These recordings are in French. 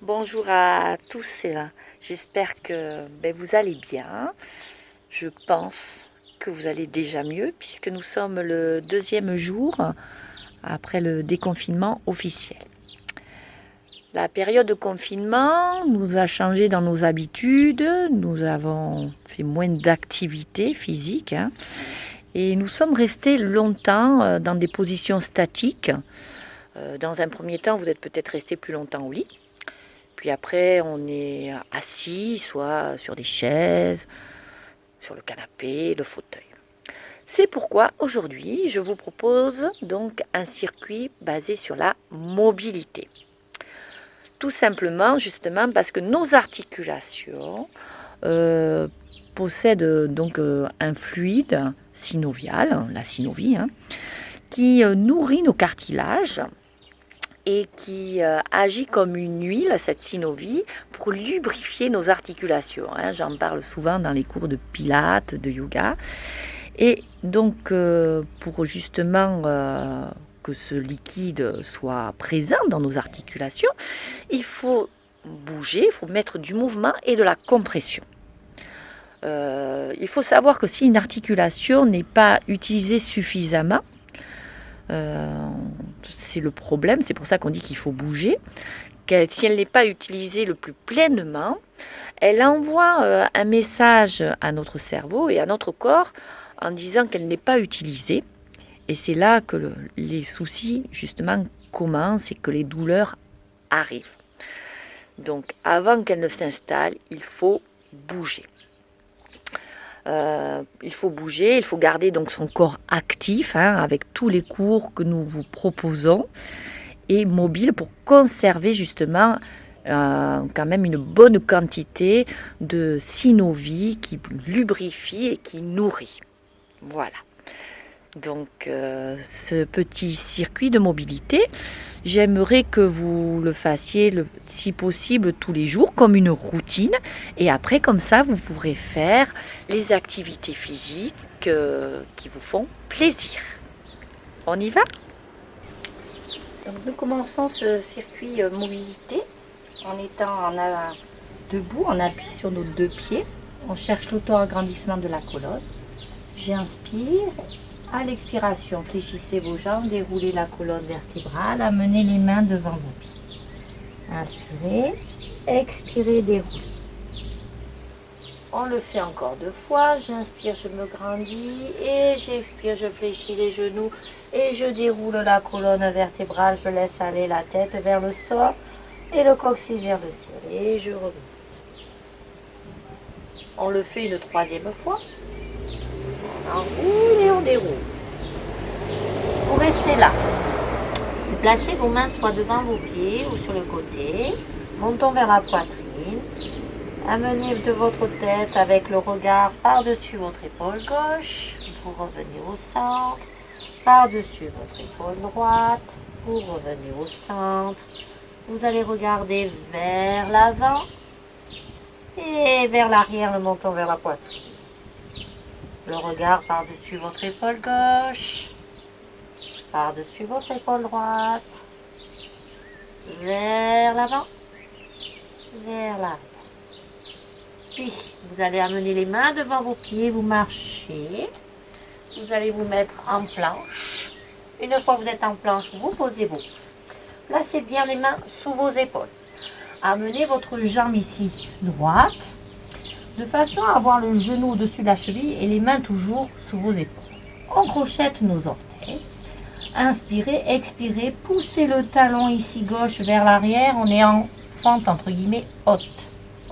Bonjour à tous, j'espère que vous allez bien. Je pense que vous allez déjà mieux puisque nous sommes le deuxième jour après le déconfinement officiel. La période de confinement nous a changé dans nos habitudes, nous avons fait moins d'activités physiques et nous sommes restés longtemps dans des positions statiques. Dans un premier temps, vous êtes peut-être resté plus longtemps au lit. Puis après, on est assis, soit sur des chaises, sur le canapé, le fauteuil. C'est pourquoi aujourd'hui, je vous propose donc un circuit basé sur la mobilité. Tout simplement, justement, parce que nos articulations euh, possèdent donc un fluide synovial, la synovie, qui nourrit nos cartilages et qui agit comme une huile, cette synovie, pour lubrifier nos articulations. J'en parle souvent dans les cours de pilates, de yoga. Et donc, pour justement que ce liquide soit présent dans nos articulations, il faut bouger, il faut mettre du mouvement et de la compression. Il faut savoir que si une articulation n'est pas utilisée suffisamment, c'est le problème, c'est pour ça qu'on dit qu'il faut bouger. Si elle n'est pas utilisée le plus pleinement, elle envoie un message à notre cerveau et à notre corps en disant qu'elle n'est pas utilisée. Et c'est là que les soucis, justement, commencent et que les douleurs arrivent. Donc, avant qu'elle ne s'installe, il faut bouger. Il faut bouger, il faut garder donc son corps actif avec tous les cours que nous vous proposons et mobile pour conserver justement quand même une bonne quantité de synovie qui lubrifie et qui nourrit. Voilà. Donc ce petit circuit de mobilité, j'aimerais que vous le fassiez si possible tous les jours comme une routine et après comme ça vous pourrez faire les activités physiques qui vous font plaisir. On y va? Donc nous commençons ce circuit mobilité en étant debout, on appuie sur nos deux pieds, on cherche l'auto-agrandissement de la colonne. J'inspire. À l'expiration, fléchissez vos jambes, déroulez la colonne vertébrale, amenez les mains devant vos pieds. Inspirez, expirez, déroulez. On le fait encore 2 fois. J'inspire, je me grandis et j'expire, je fléchis les genoux et je déroule la colonne vertébrale. Je laisse aller la tête vers le sol et le coccyx vers le ciel. Et je remonte. On le fait une 3e fois. On enroule et on déroule. Vous restez là. Vous placez vos mains soit devant vos pieds ou sur le côté. Montons vers la poitrine. Amenez de votre tête avec le regard par-dessus votre épaule gauche. Vous revenez au centre. Par-dessus votre épaule droite. Vous revenez au centre. Vous allez regarder vers l'avant et vers l'arrière, le menton vers la poitrine. Le regard par-dessus votre épaule gauche, par-dessus votre épaule droite, vers l'avant, vers l'arrière. Puis, vous allez amener les mains devant vos pieds, vous marchez. Vous allez vous mettre en planche. Une fois que vous êtes en planche, vous posez-vous. Placez bien les mains sous vos épaules. Amenez votre jambe ici, droite, de façon à avoir le genou au-dessus de la cheville et les mains toujours sous vos épaules. On crochette nos orteils. Inspirez, expirez, poussez le talon ici gauche vers l'arrière. On est en fente entre guillemets haute.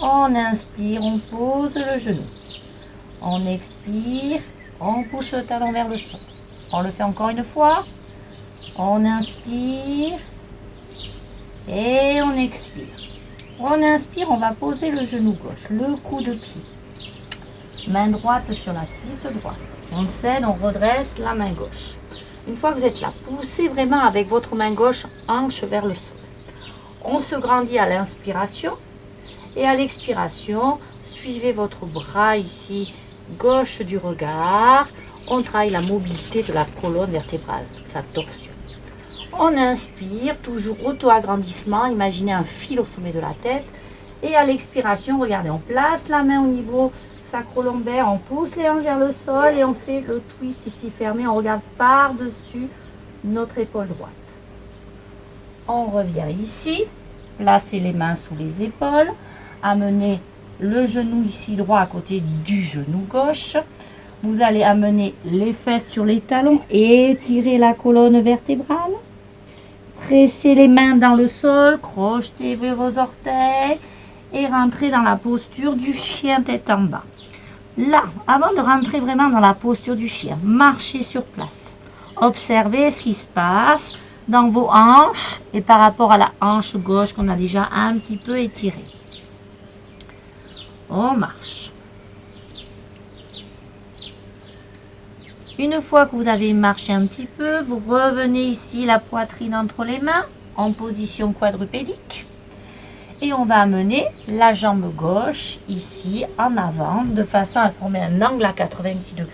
On inspire, on pose le genou. On expire, on pousse le talon vers le sol. On le fait encore une fois. On inspire et on expire. On inspire, on va poser le genou gauche, le coude pied. Main droite sur la cuisse droite. On cède, on redresse la main gauche. Une fois que vous êtes là, poussez vraiment avec votre main gauche, hanche vers le sol. On se grandit à l'inspiration et à l'expiration, suivez votre bras ici, gauche du regard. On travaille la mobilité de la colonne vertébrale, sa torsion. On inspire, toujours auto-agrandissement, imaginez un fil au sommet de la tête. Et à l'expiration, regardez, on place la main au niveau sacro-lombaire, on pousse les hanches vers le sol et on fait le twist ici fermé. On regarde par-dessus notre épaule droite. On revient ici, placez les mains sous les épaules, amenez le genou ici droit à côté du genou gauche. Vous allez amener les fesses sur les talons, étirer la colonne vertébrale. Pressez les mains dans le sol, crochetez vos orteils et rentrez dans la posture du chien tête en bas. Là, avant de rentrer vraiment dans la posture du chien, marchez sur place. Observez ce qui se passe dans vos hanches et par rapport à la hanche gauche qu'on a déjà un petit peu étirée. On marche. Une fois que vous avez marché un petit peu, vous revenez ici la poitrine entre les mains en position quadrupédique. Et on va amener la jambe gauche ici en avant de façon à former un angle à 90 degrés.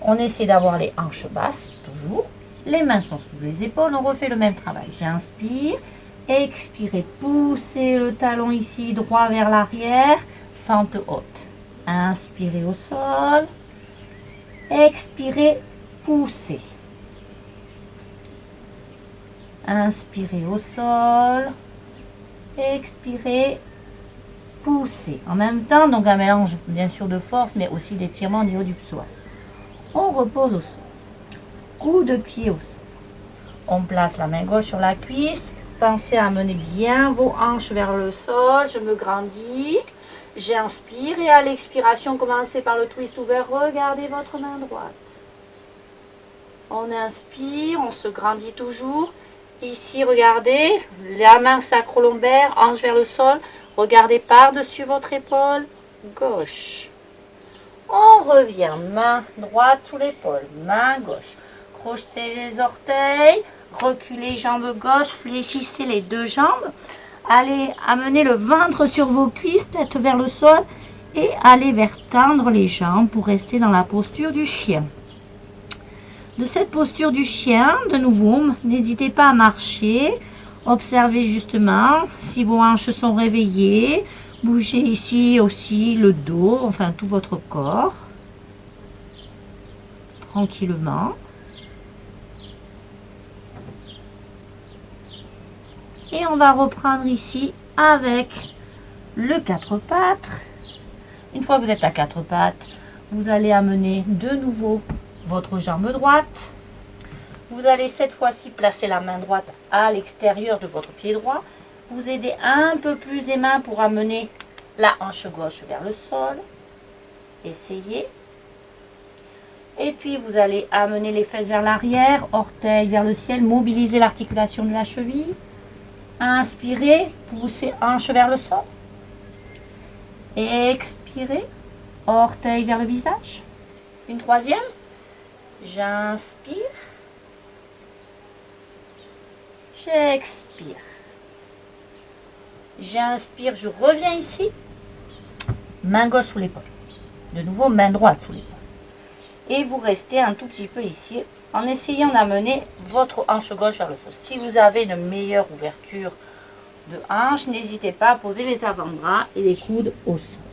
On essaie d'avoir les hanches basses, toujours. Les mains sont sous les épaules, on refait le même travail. J'inspire, expirez, poussez le talon ici droit vers l'arrière, fente haute. Inspirez au sol, expirez, poussez. Inspirez au sol, expirez, poussez. En même temps, donc un mélange bien sûr de force, mais aussi d'étirement au niveau du psoas. On repose au sol. Coup de pied au sol. On place la main gauche sur la cuisse. Pensez à amener bien vos hanches vers le sol. Je me grandis. J'inspire et à l'expiration, commencez par le twist ouvert. Regardez votre main droite. On inspire, on se grandit toujours. Ici, regardez, la main sacro-lombaire, hanche vers le sol. Regardez par-dessus votre épaule gauche. On revient, main droite sous l'épaule, main gauche. Crochetez les orteils, reculez jambe gauche, fléchissez les deux jambes. Allez amener le ventre sur vos cuisses, tête vers le sol et allez vers tendre les jambes pour rester dans la posture du chien. De cette posture du chien, de nouveau, n'hésitez pas à marcher. Observez justement si vos hanches sont réveillées. Bougez ici aussi le dos, enfin tout votre corps. Tranquillement. Et on va reprendre ici avec le quatre pattes. Une fois que vous êtes à quatre pattes, vous allez amener de nouveau votre jambe droite. Vous allez cette fois-ci placer la main droite à l'extérieur de votre pied droit. Vous aidez un peu plus les mains pour amener la hanche gauche vers le sol. Essayez. Et puis vous allez amener les fesses vers l'arrière, orteils vers le ciel, mobiliser l'articulation de la cheville. Inspirez, poussez hanche vers le sol. Expirez, orteils vers le visage. Une troisième. J'inspire. J'expire. J'inspire, je reviens ici. Main gauche sous l'épaule. De nouveau, main droite sous l'épaule. Et vous restez un tout petit peu ici en essayant d'amener votre hanche gauche vers le sol. Si vous avez une meilleure ouverture de hanche, n'hésitez pas à poser les avant-bras et les coudes au sol.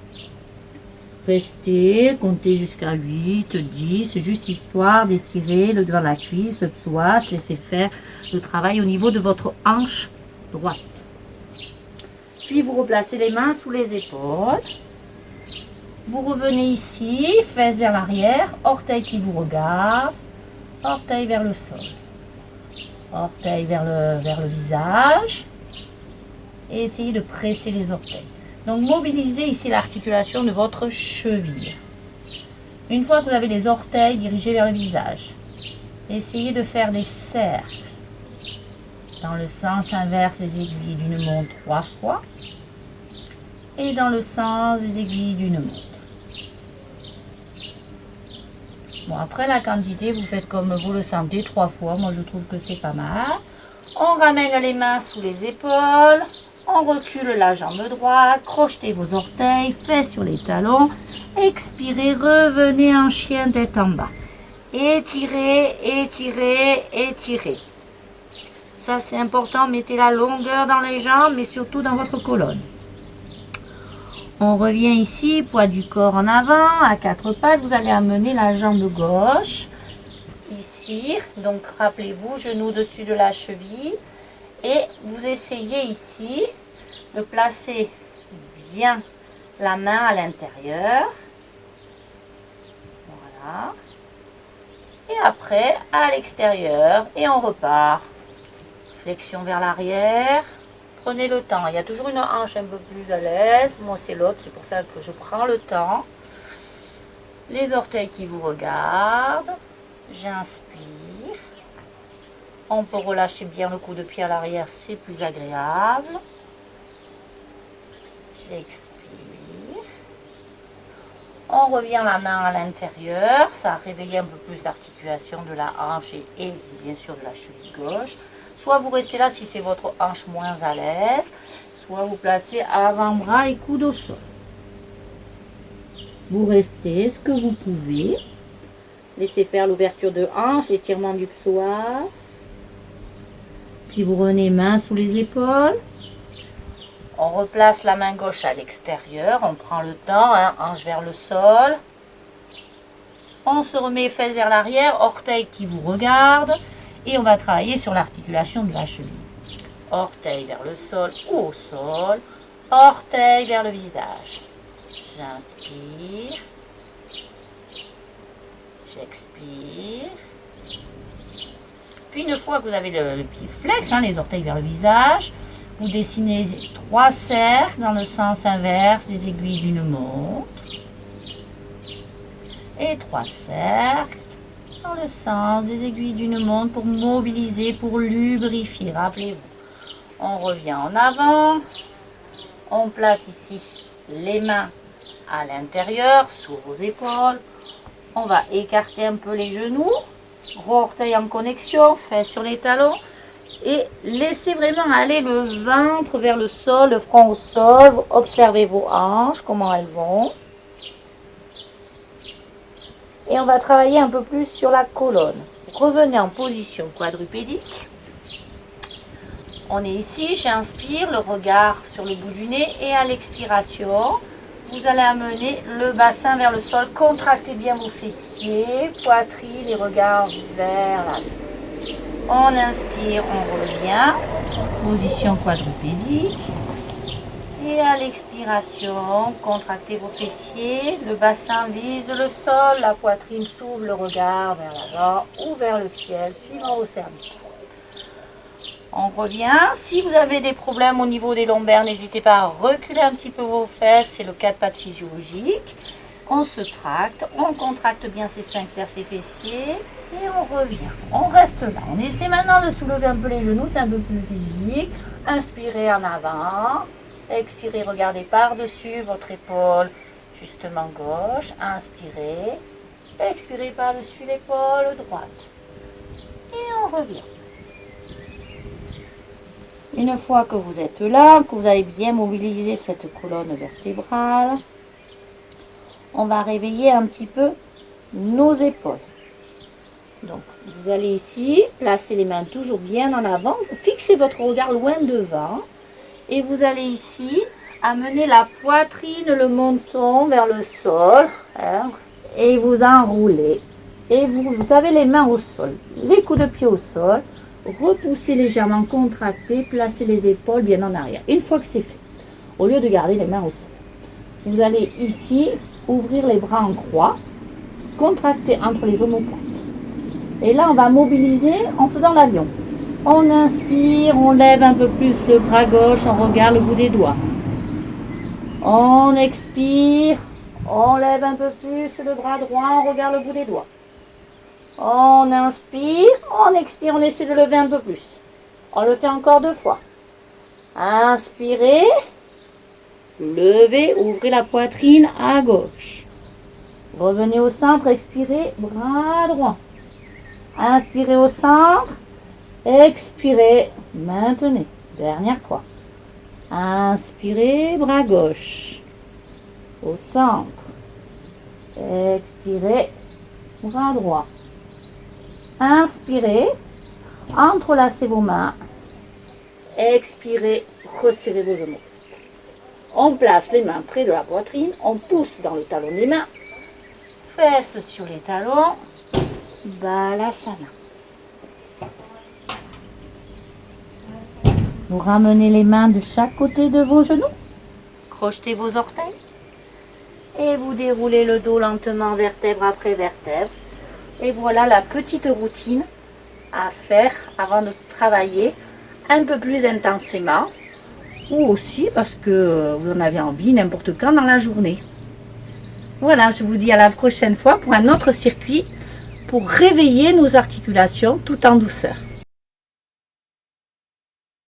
Restez, comptez jusqu'à 8, 10, juste histoire d'étirer le devant de la cuisse, le psoas, laissez faire le travail au niveau de votre hanche droite. Puis vous replacez les mains sous les épaules. Vous revenez ici, fesses vers l'arrière, orteils qui vous regardent, orteils vers le sol, orteils vers le visage. Et essayez de presser les orteils. Donc mobilisez ici l'articulation de votre cheville. Une fois que vous avez les orteils dirigés vers le visage, essayez de faire des cercles dans le sens inverse des aiguilles d'une montre 3 fois et dans le sens des aiguilles d'une montre. Bon, après la quantité, vous faites comme vous le sentez 3 fois. Moi, je trouve que c'est pas mal. On ramène les mains sous les épaules. On recule la jambe droite, crochetez vos orteils, fesses sur les talons, expirez, revenez en chien tête en bas. Étirez, étirez, étirez. Ça, c'est important. Mettez la longueur dans les jambes, mais surtout dans votre colonne. On revient ici, poids du corps en avant, à 4 pattes. Vous allez amener la jambe gauche ici. Donc, rappelez-vous, genou au-dessus de la cheville. Et vous essayez ici de placer bien la main à l'intérieur. Voilà. Et après, à l'extérieur. Et on repart. Flexion vers l'arrière. Prenez le temps. Il y a toujours une hanche un peu plus à l'aise. Moi, c'est l'autre. C'est pour ça que je prends le temps. Les orteils qui vous regardent. J'inspire. On peut relâcher bien le coup de pied à l'arrière. C'est plus agréable. J'expire. On revient la main à l'intérieur. Ça réveille un peu plus l'articulation de la hanche et bien sûr de la cheville gauche. Soit vous restez là si c'est votre hanche moins à l'aise, soit vous placez avant-bras et coude au sol. Vous restez ce que vous pouvez. Laissez faire l'ouverture de hanche, l'étirement du psoas. Puis vous revenez main sous les épaules. On replace la main gauche à l'extérieur. On prend le temps, hanche vers le sol. On se remet fesses vers l'arrière, orteils qui vous regardent. Et on va travailler sur l'articulation de la cheville. Orteil vers le sol ou au sol. Orteil vers le visage. J'inspire. J'expire. Puis une fois que vous avez le pied flex, les orteils vers le visage, vous dessinez 3 cercles dans le sens inverse des aiguilles d'une montre. Et 3 cercles dans le sens des aiguilles d'une montre pour mobiliser, pour lubrifier. Rappelez-vous, on revient en avant, on place ici les mains à l'intérieur, sous vos épaules. On va écarter un peu les genoux, gros orteil en connexion, fesses sur les talons. Et laissez vraiment aller le ventre vers le sol, le front au sol. Observez vos hanches, comment elles vont. Et on va travailler un peu plus sur la colonne. Revenez en position quadrupédique. On est ici, j'inspire, le regard sur le bout du nez. Et à l'expiration, vous allez amener le bassin vers le sol. Contractez bien vos fessiers, poitrine et regard vers la nuque. On inspire, on revient. Position quadrupédique. Et à l'expiration, contractez vos fessiers, le bassin vise le sol, la poitrine s'ouvre, le regard vers l'avant ou vers le ciel, suivant vos cervicales. On revient. Si vous avez des problèmes au niveau des lombaires, n'hésitez pas à reculer un petit peu vos fesses, c'est le 4 pattes physiologique. On se tracte, on contracte bien ses sphincters, ses fessiers et on revient. On reste là. On essaie maintenant de soulever un peu les genoux, c'est un peu plus physique. Inspirez en avant. Expirez, regardez par-dessus votre épaule, justement gauche. Inspirez. Expirez par-dessus l'épaule droite. Et on revient. Une fois que vous êtes là, que vous avez bien mobilisé cette colonne vertébrale, on va réveiller un petit peu nos épaules. Donc, vous allez ici, placer les mains toujours bien en avant. Fixez votre regard loin devant. Et vous allez ici amener la poitrine, le menton vers le sol. Et vous enroulez. Et vous avez les mains au sol. Les coups de pied au sol. Repoussez légèrement, contractez. Placez les épaules bien en arrière. Une fois que c'est fait, au lieu de garder les mains au sol, vous allez ici ouvrir les bras en croix. Contracter entre les omoplates. Et là, on va mobiliser en faisant l'avion. On inspire, on lève un peu plus le bras gauche, on regarde le bout des doigts. On expire, on lève un peu plus le bras droit, on regarde le bout des doigts. On inspire, on expire, on essaie de lever un peu plus. On le fait encore 2 fois. Inspirez, levez, ouvrez la poitrine à gauche. Revenez au centre, expirez, bras droit. Inspirez au centre. Expirez, maintenez, dernière fois. Inspirez, bras gauche, au centre. Expirez, bras droit. Inspirez, entrelacez vos mains, Expirez, resserrez vos omoplates. On place les mains près de la poitrine, on pousse dans le talon des mains, fesses sur les talons, Balasana. Vous ramenez les mains de chaque côté de vos genoux, crochetez vos orteils et vous déroulez le dos lentement vertèbre après vertèbre. Et voilà la petite routine à faire avant de travailler un peu plus intensément ou aussi parce que vous en avez envie n'importe quand dans la journée. Voilà, je vous dis à la prochaine fois pour un autre circuit pour réveiller nos articulations tout en douceur.